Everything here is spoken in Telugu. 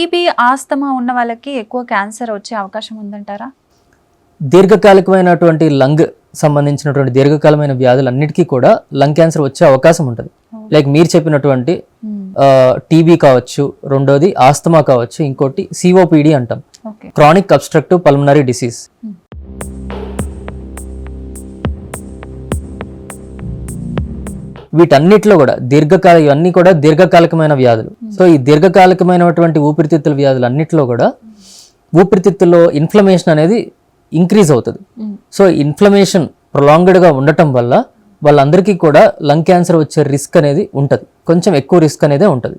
టీబీ ఆస్తమా ఉన్న వాళ్ళకి ఎక్కువ క్యాన్సర్ వచ్చే అవకాశం ఉందంటారా? దీర్ఘకాలికమైనటువంటి లంగ్ సంబంధించినటువంటి దీర్ఘకాలమైన వ్యాధులన్నిటికీ కూడా లంగ్ క్యాన్సర్ వచ్చే అవకాశం ఉంటుంది. లైక్ మీరు చెప్పినటువంటి టీబీ కావచ్చు, రెండోది ఆస్తమా కావచ్చు, ఇంకోటి సిఓపిడి అంటాం, క్రానిక్ అబ్స్ట్రక్టివ్ పల్మనరీ డిసీజ్. వీటన్నిటిలో కూడా ఇవన్నీ కూడా దీర్ఘకాలికమైన వ్యాధులు. సో ఈ దీర్ఘకాలికమైనటువంటి ఊపిరితిత్తుల వ్యాధులు అన్నిటిలో కూడా ఊపిరితిత్తుల్లో ఇన్ఫ్లమేషన్ అనేది ఇంక్రీజ్ అవుతుంది. సో ఇన్ఫ్లమేషన్ ప్రొలాంగ్డ్గా ఉండటం వల్ల వాళ్ళందరికీ కూడా లంగ్ క్యాన్సర్ వచ్చే రిస్క్ అనేది ఉంటుంది, కొంచెం ఎక్కువ రిస్క్ అనేది ఉంటుంది.